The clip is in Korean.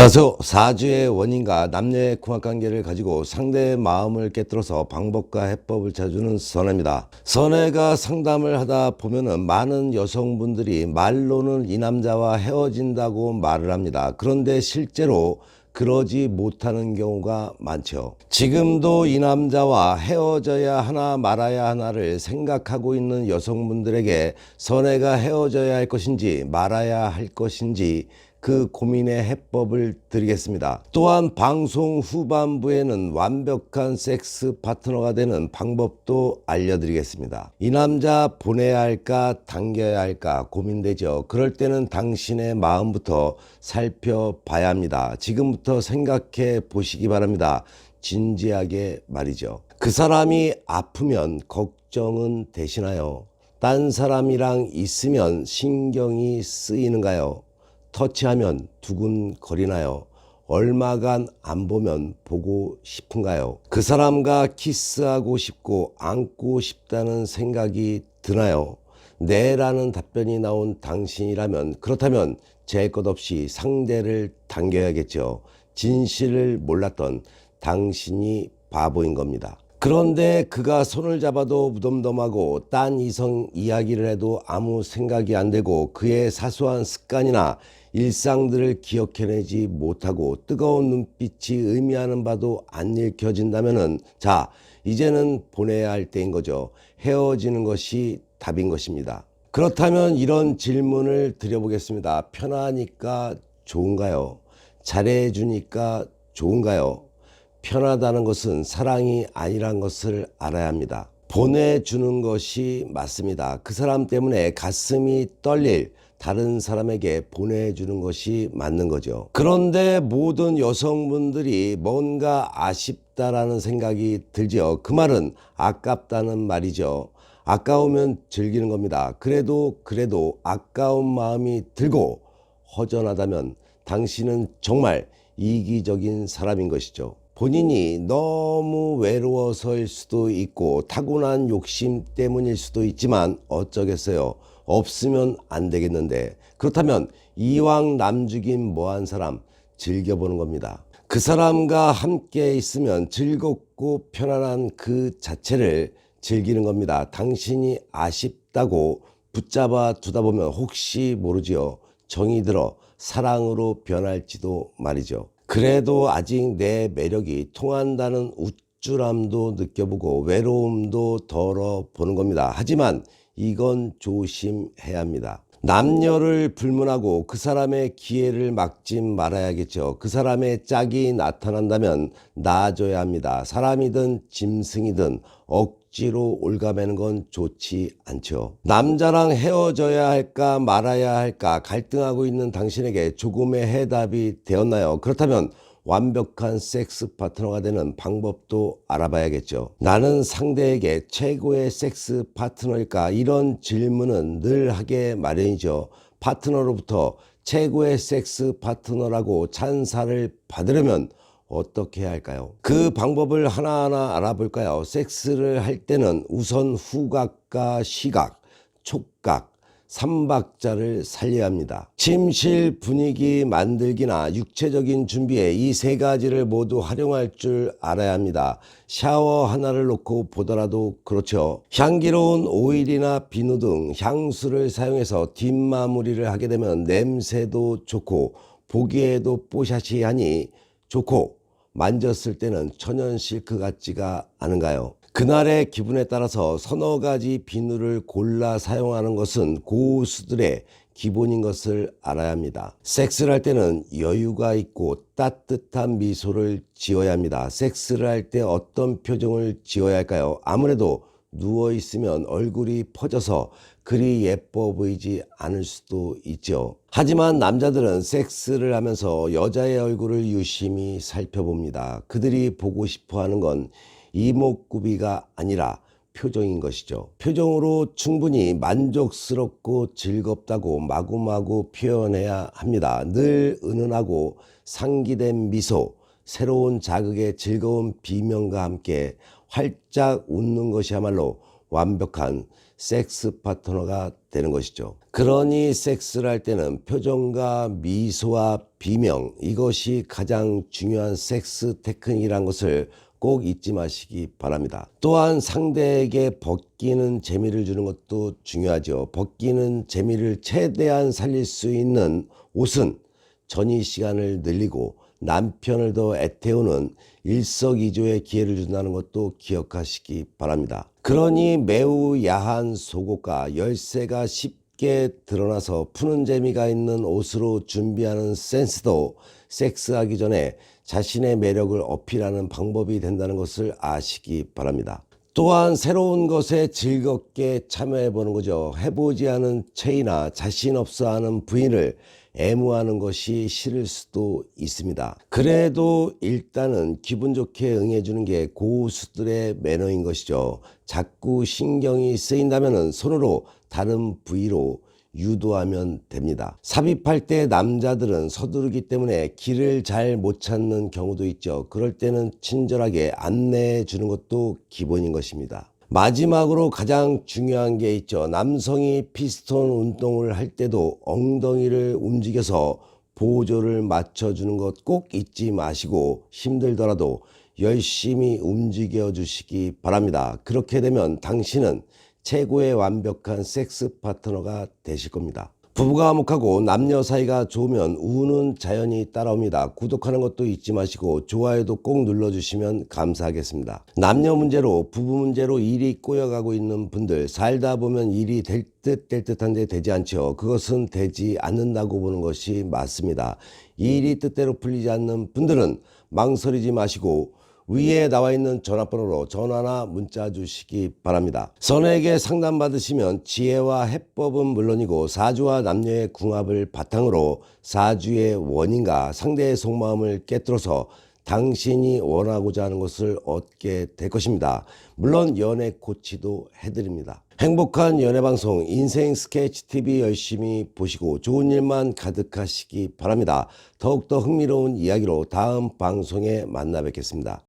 안녕하세요. 사주의 원인과 남녀의 궁합관계를 가지고 상대의 마음을 깨뜨려서 방법과 해법을 찾아주는 선혜입니다. 선혜가 상담을 하다 보면은 많은 여성분들이 말로는 이 남자와 헤어진다고 말을 합니다. 그런데 실제로 그러지 못하는 경우가 많죠. 지금도 이 남자와 헤어져야 하나 말아야 하나를 생각하고 있는 여성분들에게 선혜가 헤어져야 할 것인지 말아야 할 것인지 그 고민의 해법을 드리겠습니다. 또한 방송 후반부에는 완벽한 섹스 파트너가 되는 방법도 알려드리겠습니다. 이 남자 보내야 할까 당겨야 할까 고민되죠. 그럴 때는 당신의 마음부터 살펴봐야 합니다. 지금부터 생각해 보시기 바랍니다. 진지하게 말이죠. 그 사람이 아프면 걱정은 되시나요? 딴 사람이랑 있으면 신경이 쓰이는가요? 터치하면 두근거리나요? 얼마간 안 보면 보고 싶은가요? 그 사람과 키스하고 싶고 안고 싶다는 생각이 드나요? 네라는 답변이 나온 당신이라면 그렇다면 제 것 없이 상대를 당겨야겠죠. 진실을 몰랐던 당신이 바보인 겁니다. 그런데 그가 손을 잡아도 무덤덤하고 딴 이성 이야기를 해도 아무 생각이 안 되고 그의 사소한 습관이나 일상들을 기억해내지 못하고 뜨거운 눈빛이 의미하는 바도 안 읽혀진다면은 자, 이제는 보내야 할 때인 거죠. 헤어지는 것이 답인 것입니다. 그렇다면 이런 질문을 드려보겠습니다. 편하니까 좋은가요? 잘해주니까 좋은가요? 편하다는 것은 사랑이 아니란 것을 알아야 합니다. 보내주는 것이 맞습니다. 그 사람 때문에 가슴이 떨릴 다른 사람에게 보내주는 것이 맞는 거죠. 그런데 모든 여성분들이 뭔가 아쉽다라는 생각이 들죠. 그 말은 아깝다는 말이죠. 아까우면 즐기는 겁니다. 그래도 아까운 마음이 들고 허전하다면 당신은 정말 이기적인 사람인 것이죠. 본인이 너무 외로워서일 수도 있고 타고난 욕심 때문일 수도 있지만 어쩌겠어요. 없으면 안 되겠는데 그렇다면 이왕 남주긴 뭐한 사람 즐겨보는 겁니다. 그 사람과 함께 있으면 즐겁고 편안한 그 자체를 즐기는 겁니다. 당신이 아쉽다고 붙잡아 두다 보면 혹시 모르지요. 정이 들어 사랑으로 변할지도 말이죠. 그래도 아직 내 매력이 통한다는 우쭐함도 느껴보고 외로움도 덜어보는 겁니다. 하지만 이건 조심해야 합니다. 남녀를 불문하고 그 사람의 기회를 막지 말아야겠죠. 그 사람의 짝이 나타난다면 놔줘야 합니다. 사람이든 짐승이든 억지로 올가매는 건 좋지 않죠. 남자랑 헤어져야 할까 말아야 할까 갈등하고 있는 당신에게 조금의 해답이 되었나요? 그렇다면 완벽한 섹스 파트너가 되는 방법도 알아봐야겠죠. 나는 상대에게 최고의 섹스 파트너일까? 이런 질문은 늘 하게 마련이죠. 파트너로부터 최고의 섹스 파트너라고 찬사를 받으려면 어떻게 해야 할까요? 그 방법을 하나하나 알아볼까요? 섹스를 할 때는 우선 후각과 시각, 촉각, 삼박자를 살려야 합니다. 침실 분위기 만들기나 육체적인 준비에 이 세 가지를 모두 활용할 줄 알아야 합니다. 샤워 하나를 놓고 보더라도 그렇죠. 향기로운 오일이나 비누 등 향수를 사용해서 뒷마무리를 하게 되면 냄새도 좋고 보기에도 뽀샤시하니 좋고 만졌을 때는 천연 실크 같지가 않은가요? 그날의 기분에 따라서 서너 가지 비누를 골라 사용하는 것은 고수들의 기본인 것을 알아야 합니다. 섹스를 할 때는 여유가 있고 따뜻한 미소를 지어야 합니다. 섹스를 할 때 어떤 표정을 지어야 할까요? 아무래도 누워있으면 얼굴이 퍼져서 그리 예뻐 보이지 않을 수도 있죠. 하지만 남자들은 섹스를 하면서 여자의 얼굴을 유심히 살펴봅니다. 그들이 보고 싶어 하는 건 이목구비가 아니라 표정인 것이죠. 표정으로 충분히 만족스럽고 즐겁다고 마구마구 표현해야 합니다. 늘 은은하고 상기된 미소, 새로운 자극의 즐거운 비명과 함께 활짝 웃는 것이야말로 완벽한 섹스 파트너가 되는 것이죠. 그러니 섹스를 할 때는 표정과 미소와 비명, 이것이 가장 중요한 섹스 테크닉이라는 것을 꼭 잊지 마시기 바랍니다. 또한 상대에게 벗기는 재미를 주는 것도 중요하죠. 벗기는 재미를 최대한 살릴 수 있는 옷은 전이 시간을 늘리고 남편을 더 애태우는 일석이조의 기회를 준다는 것도 기억하시기 바랍니다. 그러니 매우 야한 속옷과 열쇠가 쉽게 드러나서 푸는 재미가 있는 옷으로 준비하는 센스도 섹스하기 전에 자신의 매력을 어필하는 방법이 된다는 것을 아시기 바랍니다. 또한 새로운 것에 즐겁게 참여해 보는 거죠. 해보지 않은 체이나 자신 없어 하는 부인을 애무하는 것이 싫을 수도 있습니다. 그래도 일단은 기분 좋게 응해주는 게 고수들의 매너인 것이죠. 자꾸 신경이 쓰인다면 손으로 다른 부위로 유도하면 됩니다. 삽입할 때 남자들은 서두르기 때문에 길을 잘 못 찾는 경우도 있죠. 그럴 때는 친절하게 안내해 주는 것도 기본인 것입니다. 마지막으로 가장 중요한 게 있죠. 남성이 피스톤 운동을 할 때도 엉덩이를 움직여서 보조를 맞춰주는 것 꼭 잊지 마시고 힘들더라도 열심히 움직여 주시기 바랍니다. 그렇게 되면 당신은 최고의 완벽한 섹스 파트너가 되실 겁니다. 부부가 화목하고 남녀 사이가 좋으면 우는 자연히 따라옵니다. 구독하는 것도 잊지 마시고 좋아요도 꼭 눌러주시면 감사하겠습니다. 남녀 문제로 부부 문제로 일이 꼬여가고 있는 분들, 살다 보면 일이 될 듯 될 듯한데 되지 않죠. 그것은 되지 않는다고 보는 것이 맞습니다. 일이 뜻대로 풀리지 않는 분들은 망설이지 마시고 위에 나와 있는 전화번호로 전화나 문자 주시기 바랍니다. 선에게 상담받으시면 지혜와 해법은 물론이고 사주와 남녀의 궁합을 바탕으로 사주의 원인과 상대의 속마음을 깨뜨려서 당신이 원하고자 하는 것을 얻게 될 것입니다. 물론 연애 코치도 해드립니다. 행복한 연애방송 인생 스케치 TV 열심히 보시고 좋은 일만 가득하시기 바랍니다. 더욱더 흥미로운 이야기로 다음 방송에 만나 뵙겠습니다.